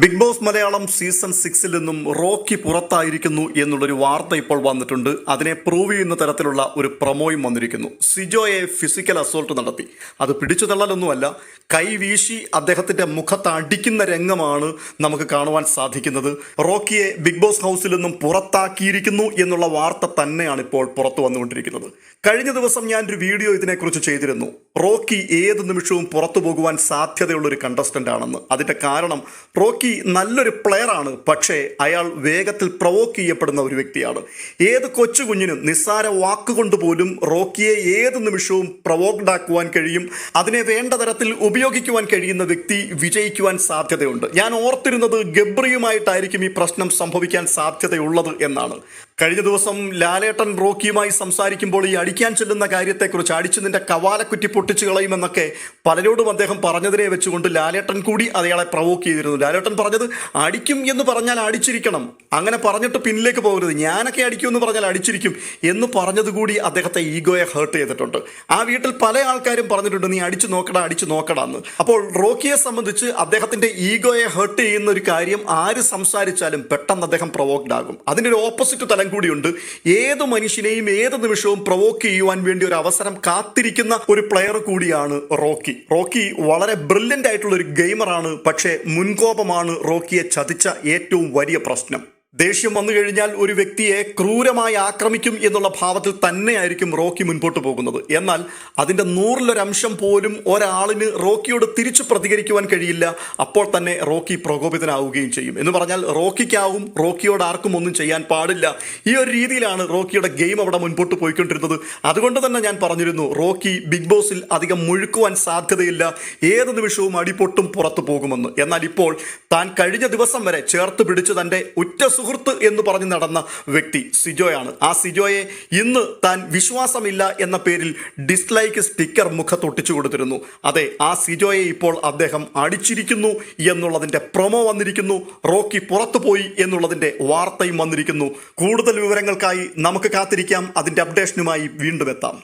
Big boss Malayalam season 6 നിന്നും Rocky പുറത്തായിരിക്കുന്നു എന്നുള്ളൊരു വാർത്ത ഇപ്പോൾ വന്നിട്ടുണ്ട്. അതിനെ പ്രൂവ് ചെയ്യുന്ന തരത്തിലുള്ള ഒരു പ്രൊമോയും വന്നിരിക്കുന്നു. സിജോയെ ഫിസിക്കൽ അസോൾട്ട് നടത്തി. അത് പിടിച്ചു തള്ളലൊന്നുമല്ല, കൈ വീശി അദ്ദേഹത്തിന്റെ മുഖത്ത് അടിക്കുന്ന രംഗമാണ് നമുക്ക് കാണുവാൻ സാധിക്കുന്നത്. റോക്കിയെ ബിഗ് ബോസ് ഹൗസിൽ നിന്നും പുറത്താക്കിയിരിക്കുന്നു എന്നുള്ള വാർത്ത തന്നെയാണ് ഇപ്പോൾ പുറത്തു വന്നുകൊണ്ടിരിക്കുന്നത്. കഴിഞ്ഞ ദിവസം ഞാനൊരു വീഡിയോ ഇതിനെക്കുറിച്ച് ചെയ്തിരുന്നു. റോക്കി ഏത് നിമിഷവും പുറത്തു പോകുവാൻ സാധ്യതയുള്ള ഒരു കണ്ടസ്റ്റന്റ് ആണെന്ന്. അതിന്റെ കാരണം റോക്കി നല്ലൊരു പ്ലെയർ ആണ്, പക്ഷേ അയാൾ വേഗത്തിൽ പ്രൊവോക്ക് ചെയ്യപ്പെടുന്ന ഒരു വ്യക്തിയാണ്. ഏത് കൊച്ചു കുഞ്ഞിനും നിസ്സാര വാക്കുകൊണ്ട് പോലും റോക്കിയെ ഏത് നിമിഷവും പ്രൊവോക്ഡ് ആക്കുവാൻ കഴിയും. അതിനെ വേണ്ട തരത്തിൽ ഉപയോഗിക്കുവാൻ കഴിയുന്ന വ്യക്തി വിജയിക്കുവാൻ സാധ്യതയുണ്ട്. ഞാൻ ഓർത്തിരുന്നത് ഗബ്രിയുമായിട്ടായിരിക്കും ഈ പ്രശ്നം സംഭവിക്കാൻ സാധ്യതയുള്ളത് എന്നാണ്. കഴിഞ്ഞ ദിവസം ലാലേട്ടൻ റോക്കിയുമായി സംസാരിക്കുമ്പോൾ ഈ അടിക്കാൻ ചെല്ലുന്ന കാര്യത്തെക്കുറിച്ച്, അടിച്ചു നിന്റെ കവാലക്കുറ്റി പൊട്ടിച്ചു കളയുമെന്നൊക്കെ പലരോടും അദ്ദേഹം പറഞ്ഞതിനെ വെച്ചുകൊണ്ട് ലാലേട്ടൻ കൂടി അയാളെ പ്രൊവോക്ക് ചെയ്തിരുന്നു. ലാലേട്ടൻ പറഞ്ഞത് അടിക്കും എന്ന് പറഞ്ഞാൽ അടിച്ചിരിക്കണം, അങ്ങനെ പറഞ്ഞിട്ട് പിന്നിലേക്ക് പോകരുത്, ഞാനൊക്കെ അടിക്കും എന്ന് പറഞ്ഞാൽ അടിച്ചിരിക്കും എന്ന് പറഞ്ഞതുകൂടി അദ്ദേഹത്തെ ഈഗോയെ ഹേർട്ട് ചെയ്തിട്ടുണ്ട്. ആ വീട്ടിൽ പല ആൾക്കാരും പറഞ്ഞിട്ടുണ്ട് നീ അടിച്ചു നോക്കടാ എന്ന്. അപ്പോൾ റോക്കിയെ സംബന്ധിച്ച് അദ്ദേഹത്തിന്റെ ഈഗോയെ ഹേർട്ട് ചെയ്യുന്ന ഒരു കാര്യം ആര് സംസാരിച്ചാലും പെട്ടെന്ന് അദ്ദേഹം പ്രൊവോക്ഡ് ആകും. അതിനൊരു ഓപ്പോസിറ്റ് തലം കൂടിയുണ്ട്. ഏത് മനുഷ്യനെയും ഏത് നിമിഷവും പ്രൊവോക്ക് ചെയ്യുവാൻ വേണ്ടി ഒരു അവസരം കാത്തിരിക്കുന്ന ഒരു പ്ലെയർ കൂടിയാണ് റോക്കി. റോക്കി വളരെ ബ്രില്യൻ്റ് ആയിട്ടുള്ള ഒരു ഗെയിമറാണ്. പക്ഷേ മുൻകോപമാണ് റോക്കിയെ ചതിച്ച ഏറ്റവും വലിയ പ്രശ്നം. ദേഷ്യം വന്നു കഴിഞ്ഞാൽ ഒരു വ്യക്തിയെ ക്രൂരമായി ആക്രമിക്കും എന്നുള്ള ഭാവത്തിൽ തന്നെയായിരിക്കും റോക്കി മുൻപോട്ട് പോകുന്നത്. എന്നാൽ അതിൻ്റെ 100% പോലും ഒരാളിന് റോക്കിയോട് തിരിച്ചു പ്രതികരിക്കുവാൻ കഴിയില്ല. അപ്പോൾ തന്നെ റോക്കി പ്രകോപിതനാവുകയും ചെയ്യും. എന്ന് പറഞ്ഞാൽ റോക്കിക്കാവും റോക്കിയോട് ആർക്കും ഒന്നും ചെയ്യാൻ പാടില്ല. ഈ ഒരു രീതിയിലാണ് റോക്കിയുടെ ഗെയിം അവിടെ മുൻപോട്ട് പോയിക്കൊണ്ടിരുന്നത്. അതുകൊണ്ട് തന്നെ ഞാൻ പറഞ്ഞിരുന്നു റോക്കി ബിഗ് ബോസിൽ അധികം മുഴുക്കുവാൻ സാധ്യതയില്ല, ഏത് നിമിഷവും അടിപൊട്ടും പുറത്തു പോകുമെന്ന്. എന്നാൽ ഇപ്പോൾ താൻ കഴിഞ്ഞ ദിവസം വരെ ചേർത്ത് പിടിച്ച് തൻ്റെ ഉറ്റ സുഹൃത്ത് എന്ന് പറഞ്ഞ് നടന്ന വ്യക്തി സിജോയാണ്. ആ സിജോയെ ഇന്ന് താൻ വിശ്വാസമില്ല എന്ന പേരിൽ ഡിസ്ലൈക്ക് സ്റ്റിക്കർ മുഖത്തൊട്ടിച്ചു കൊടുത്തിരുന്നു. അതെ, ആ സിജോയെ ഇപ്പോൾ അദ്ദേഹം അടിച്ചിരിക്കുന്നു എന്നുള്ളതിൻ്റെ പ്രൊമോ വന്നിരിക്കുന്നു. റോക്കി പുറത്തുപോയി എന്നുള്ളതിൻ്റെ വാർത്തയും വന്നിരിക്കുന്നു. കൂടുതൽ വിവരങ്ങൾക്കായി നമുക്ക് കാത്തിരിക്കാം. അതിൻ്റെ അപ്ഡേഷനുമായി വീണ്ടും എത്താം.